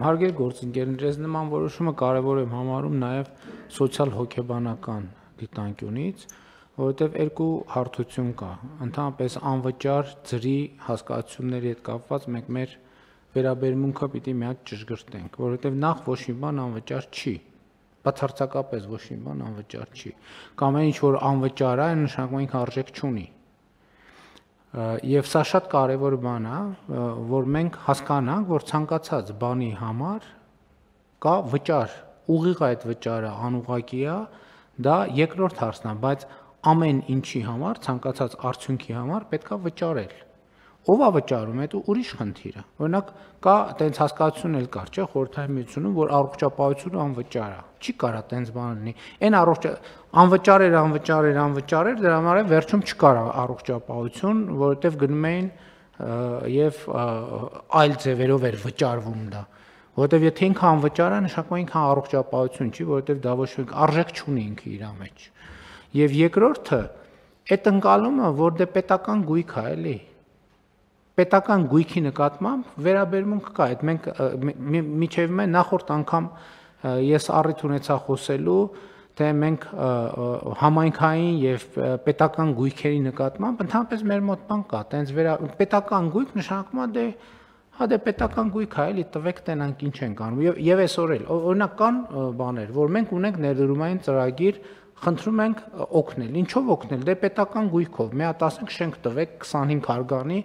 Հարգելի գործընկերներ, ես նման որոշումը կարևոր եմ համարում նաև սոցիալ-հոգեբանական դիտանկյունից, որովհետև երկու հարթություն կա, ընդհանրապես անվճար ծրի հասկացությունների հետ կապված մենք մեր վերաբերմունքը պիտի միակ ճշգրտենք, որովհետև նախ ոչ մի բան անվճար չի, բացարձակապես ոչ մի բան անվճար չի, կամ այն ինչ որ անվճար է, այն նշանակում ինքը արժեք չունի։ Եվ սա շատ կարևոր բան է, որ մենք հասկանանք, որ ցանկացած բանի համար կա վճար, ուղիղ այդ վճարը անուղղակի է, դա երկրորդ հարցն է, բայց ամեն ինչի համար, ցանկացած արդյունքի համար պետք է վճարել։ Ով է վճարում, այդ ուրիշ խնդիր է։ Օրինակ կա այդպես հասկացություն էլ կար, չէ՞, Խորհրդային Միությունում, որ առողջապահությունը անվճար է։ Չի կարա այդպես բան լինի։ Այն անվճար էր, դրա համար վերջում չկար առողջապահություն, որովհետև գնում էին եւ այլ ձևերով էր վճարվում դա։ Որովհետև եթե ինքը անվճար է, նշանակում է ինքը առողջապահություն չի, որովհետև դա ոչ մի արժեք չունի ինքը իր մեջ։ Եվ երկրորդը, այդ ընկալումը, որ դե պետական գույք է, էլի։ Պետական գույքի նկատմամբ վերաբերմունք կա, այդ մենք միջև մենք նախորդ անգամ ես առիթ ունեցա խոսելու, թե մենք համայնքային եւ պետական գույքերի նկատմամբ ընդհանրապես մեր մոտ բան կա, տենց պետական գույք նշանակում է դե պետական գույք է, էլի տվեք տենանք ինչ ենք անում եւ այսօր էլ օրինակ կան բաներ, որ մենք ունենք ներդրումային ծրագիր, խնդրում ենք օգնել, ինչով օգնել, դե պետական գույքով, մի հատ ասենք շենք տվեք 25 հարգանի,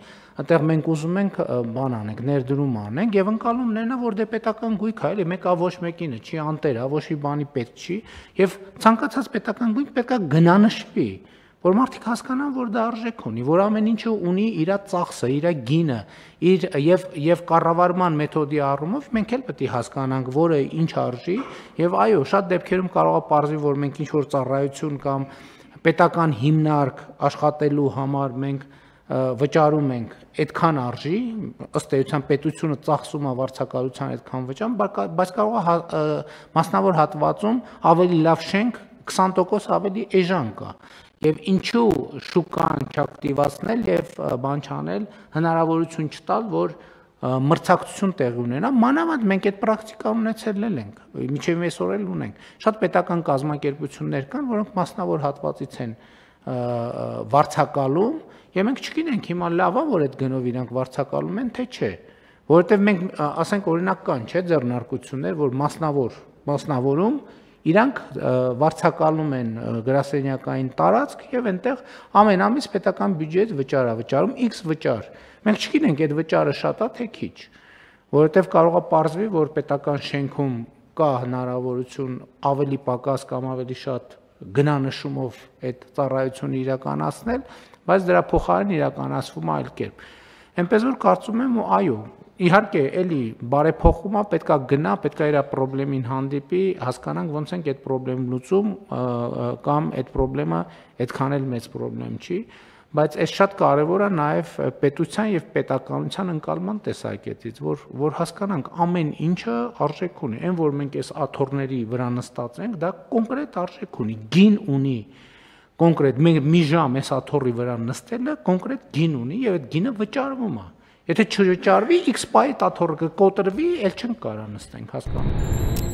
այնտեղ մենք ուզում ենք բան անենք, ներդրում անենք եւ ընկալումներն է, որ դե պետական գույք է, էլի մեկը ոչ մեկինը չի անտեր, ոչ մի բանի պետք չի եւ ցանկացած պետական գույք պետքա գնանշվի, որ մարդիկ հասկանան, որ դա արժեք ունի, որ ամեն ինչը ունի իր ծախսը, իր գինը, իր եւ կառավարման մեթոդի առումով մենք էլ պետք է հասկանանք, որը ինչ արժի եւ այո, շատ դեպքերում կարող է պարզվի, որ մենք ինչ որ ծառայություն կամ պետական հիմնարկ աշխատելու համար մենք վճարում ենք այդքան արժի, ըստ էության պետությունը ծախսում է վարձակալության այդքան վճարում, բայց կարող է մասնավոր հատվածում ավելի լավ շենք 20% ավելի էժան կա։ Եվ ինչու շուկան չակտիվացնել եւ բան չանել, հնարավորություն չտալ, որ մրցակցություն տեղի ունենա, մանավանդ մենք այդ պրակտիկան ունեցել ենք, միջև այսօր էլ ունենք։ Շատ պետական կազմակերպություններ կան, որոնք մասնավոր հատվածից են վարձակալում, եւ մենք չգիտենք հիմա լավ է, որ այդ գնով իրանք վարձակալում են, թե չէ։ Որովհետեւ մենք ասենք օրինակ կան, չէ, ձեռնարկություններ, որ մասնավորում իրանք վարձակալում են գրասենյակային տարածք եւ այնտեղ ամեն ամիս պետական բյուջեից վճար է վճարում X վճար։ Մենք չգիտենք այդ վճարը շատ է թե քիչ, որովհետեւ կարող է պարզվի, որ պետական շենքում կա հնարավորություն ավելի պակաս կամ ավելի շատ գնանշումով այդ ծառայությունը իրականացնել, բայց դրա փոխարեն իրականացվում է այլ կերպ։ Այնպես որ կարծում եմ, այո, իհարկե, էլի բարեփոխումա պետքա գնա, պետքա իր խնդրին հանդիպի, հասկանանք ոնց ենք այդ խնդրեմ լուծում կամ այդ խնդրեմը այդքան էլ մեծ խնդրեմ չի, բայց այս շատ կարևոր է նաև պետության եւ պետականության ընկալման տեսակետից, որ հասկանանք ամեն ինչը արժեք ունի, այն որ մենք այս աթոռների վրա նստած ենք, դա կոնկրետ արժեք ունի, գին ունի, կոնկրետ մի ժամ այս աթոռի վրա նստելը կոնկրետ գին ունի եւ այդ գինը վճարվում է։ Եթե չվճարվի, X պահի աթոռը կկոտրվի, էլ չենք կարող նստենք, հասկանու՞մ։